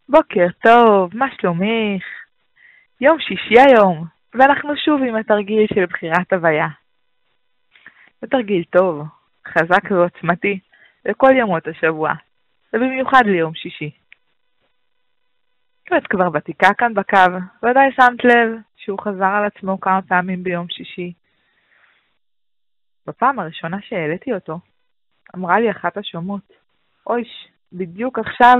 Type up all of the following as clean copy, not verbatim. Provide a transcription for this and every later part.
בוקר טוב, מה שלומך? יום שישי היום, ואנחנו שוב עם התרגיל של בחירת הוויה. זה תרגיל טוב, חזק ועוצמתי לכל ימות השבוע, ובמיוחד ליום שישי. אם את כבר ותיקה כאן בקו, ודאי שמת לב שהוא חזר על עצמו כמה פעמים ביום שישי. בפעם הראשונה שהעליתי אותו, אמרה לי אחת השומעות, אויש, בדיוק עכשיו,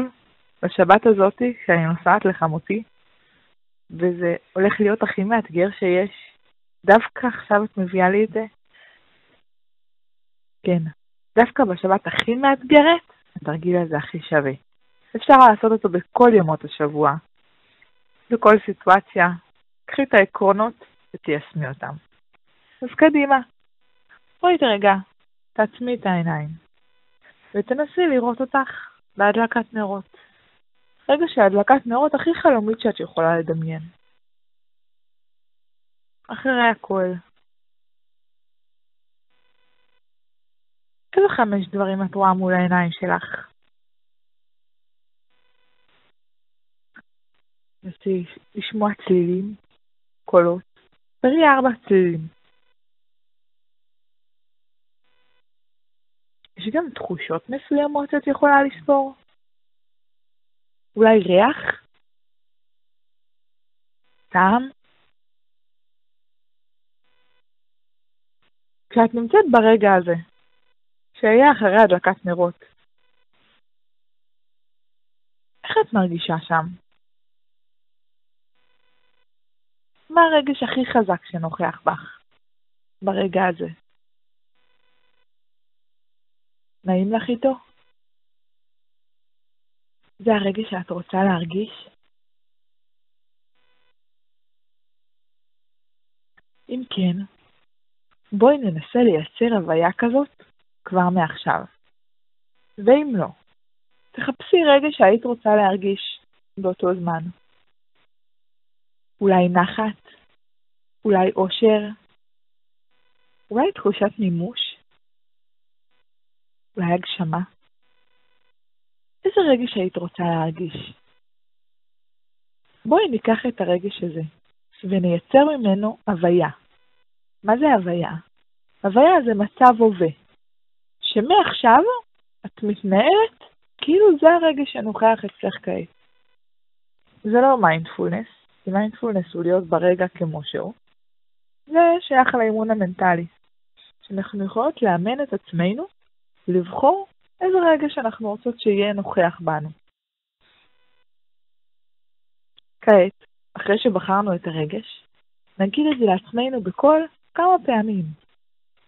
בשבת הזאת, כשאני נוסעת לחמותי, וזה הולך להיות הכי מאתגר שיש. דווקא עכשיו את מביאה לי את זה? כן, דווקא בשבת הכי מאתגרת, התרגיל הזה הכי שווה. אפשר לעשות אותו בכל ימות השבוע, בכל סיטואציה. קחי את העקרונות ותיישמי אותם. אז קדימה, בואי תרגע, תעצמי את העיניים, ותנסי לראות אותך בהדלקת נרות. רגע שההדלקת נרות הכי חלומית שאת יכולה לדמיין. אחרי הכל, איזה 5 דברים את רואה מול העיניים שלך? נסי לשמוע צלילים, קולות, תראי 4 צלילים. יש גם תחושות מסוימות שאת יכולה לספור? אולי ריח? טעם? כשאת נמצאת ברגע הזה, שיהיה אחרי הדלקת נרות, איך את מרגישה שם? מה הרגש הכי חזק שנוכח בך ברגע הזה? נעים לך איתו? זה הרגש שאת רוצה להרגיש? אם כן, בואי ננסה לייצר הוויה כזאת כבר מעכשיו. ואם לא, תחפשי רגש שהיית רוצה להרגיש באותו זמן. אולי נחת, אולי אושר, אולי תחושת מימוש, אולי הגשמה. איזה רגש היית רוצה להרגיש? בואי ניקח את הרגש הזה ונייצר ממנו הוויה. מה זה הוויה? הוויה זה מצב הווה, שמעכשיו את מתנהלת כאילו זה הרגש שנוכח אצלך כעת. זה לא מיינדפולנס, כי מיינדפולנס הוא להיות ברגע כמו שהוא. זה שייך לאימון המנטלי, שאנחנו יכולות לאמן את עצמנו לבחור איזה רגש אנחנו רוצות שיהיה נוכח בנו. כעת, אחרי שבחרנו את הרגש, נגיד את זה לעצמנו בכל כמה פעמים.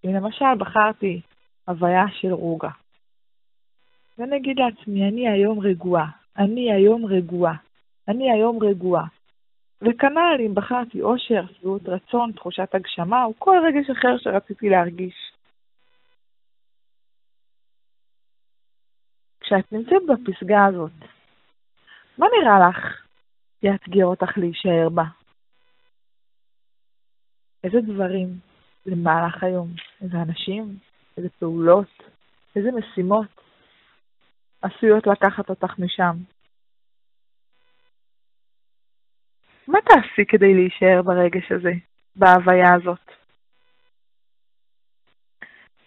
אם למשל בחרתי הוויה של רוגע, ונגיד לעצמי, אני היום רגועה, אני היום רגועה, אני היום רגועה. וכנ"ל אם בחרתי אושר, שביעות רצון, תחושת הגשמה, או כל רגש אחר שרציתי להרגיש. כשאת נמצאת בפסגה הזאת, מה נראה לך יאתגר אותך להישאר בה? איזה דברים למהלך היום? איזה אנשים? איזה פעולות? איזה משימות עשויות לקחת אותך משם? מה תעשי כדי להישאר ברגש הזה, בהוויה הזאת?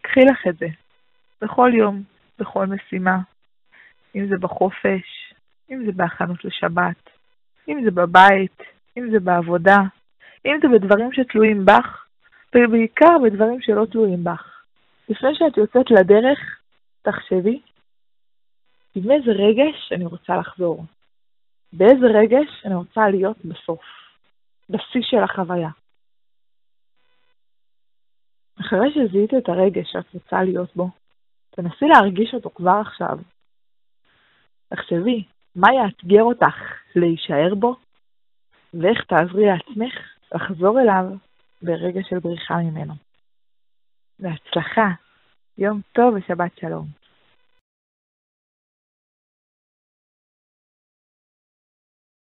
קחי לך את זה, בכל יום, בכל משימה, אם זה בחופש, אם זה בהכנות לשבת, אם זה בבית, אם זה בעבודה, אם זה בדברים שתלויים בך, ובעיקר בדברים שלא תלויים בך. לפני שאת יוצאת לדרך, תחשבי, עם איזה רגש אני רוצה לחזור. באיזה רגש אני רוצה להיות בסוף, בשיא של החוויה. אחרי שזיהית את הרגש שאת רוצה להיות בו, תנסי להרגיש אותו כבר עכשיו. תחשבי, מה יאתגר אותך להישאר בו, ואיך תעזרי לעצמך לחזור אליו ברגע של בריחה ממנו. בהצלחה, יום טוב ושבת שלום.